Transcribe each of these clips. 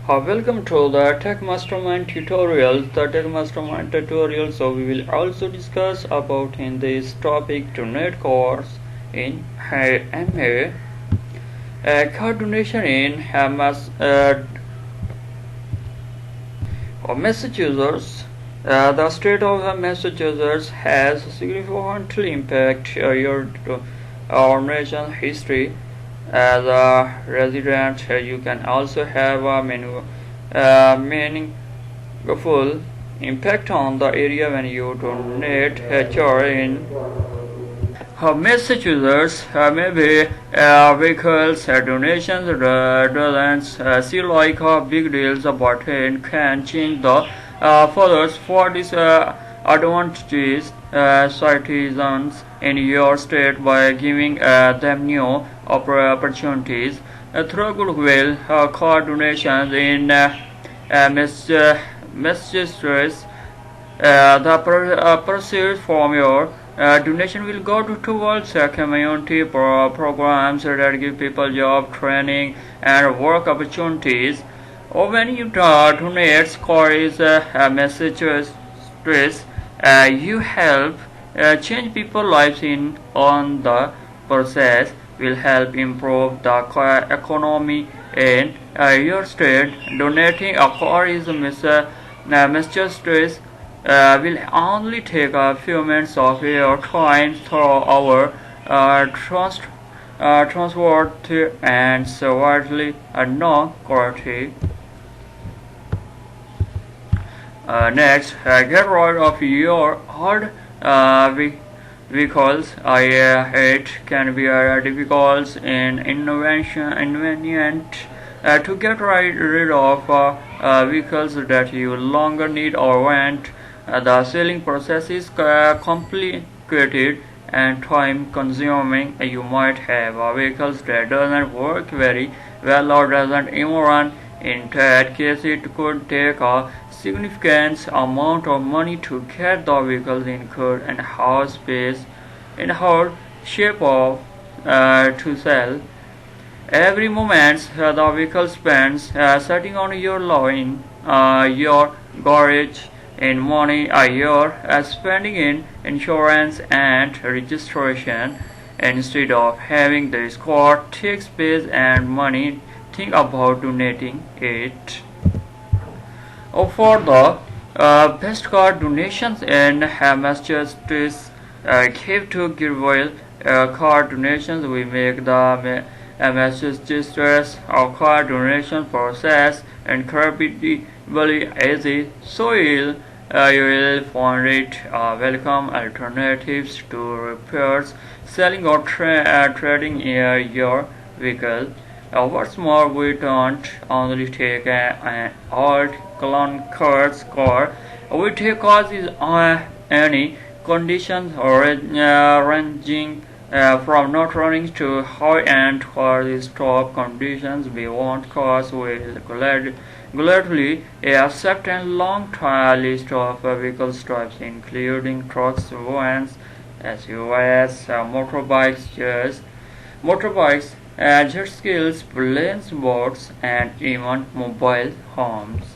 Welcome to the TechMastermind tutorial. The TechMastermind tutorial. So we will also discuss about in this topic donate course in MA. Card donation in Massachusetts. The state of Massachusetts has significantly impacted our nation's history. As a resident, you can also have a meaningful impact on the area when you donate HR in Massachusetts. Maybe vehicles donations doesn't seem like a big deal, but it can change the further for these advantaged citizens in your state by giving them new opportunities through goodwill. Car donations in Massachusetts. The proceeds from your donation will go towards community programs that give people job training and work opportunities. Or when you donate scores Massachusetts, you help change people's lives in on the process will help improve the economy in your state. Donating a car is Massachusetts will only take a few minutes of your time through our transport and severely no quality. Next, get rid of your old vehicles. It can be difficult and inconvenient to get rid of vehicles that you longer need or want. The selling process is complicated and time consuming. You might have vehicles that doesn't work very well or doesn't even run. In that case, it could take a significant amount of money to get the vehicles in good and how shape of to sell. Every moment the vehicle spends sitting on your line, your garage, in money you're spending in insurance and registration. Instead of having this cost take space and money, think about donating it. For the best car donations in Massachusetts, give to giveaway car donations. We make the Massachusetts car donation process incredibly easy, so you will find it welcome alternatives to repairs, selling or trading your vehicle. What's more, we don't only take an old clunker's car, we take cars in any conditions ranging from not running to high-end cars. Top conditions. We want cars will gladly accept a long list of vehicle types, including trucks, vans, SUVs, motorbikes, jet skis, planes, boats, and even mobile homes.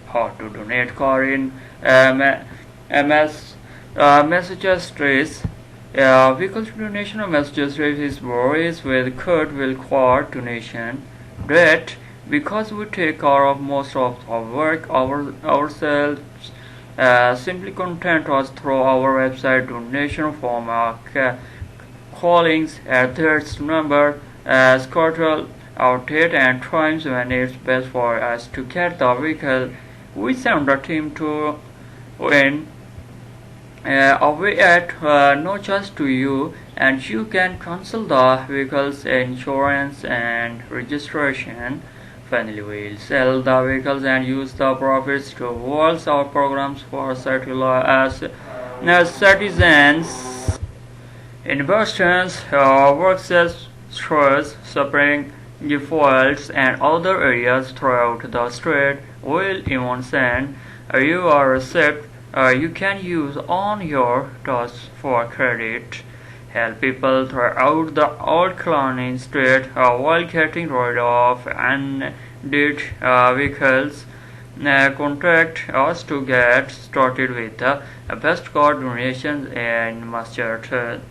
How to donate car in Massachusetts? Vehicle donation of Massachusetts is varies with goodwill car donation. That because we take care of most of our work ourselves, simply contact us through our website donation form. Callings at this number schedule our date and times when it's best for us to get the vehicle. We send the team to win away at no charge to you, and you can cancel the vehicle's insurance and registration. Finally, we'll sell the vehicles and use the profits towards our programs for citizens. Investors, workers, stores, shopping defaults, and other areas throughout the state will even send you a receipt you can use on your tasks for credit. Help people throughout the old colony state while getting rid of did vehicles contact us to get started with the best coordination in Massachusetts.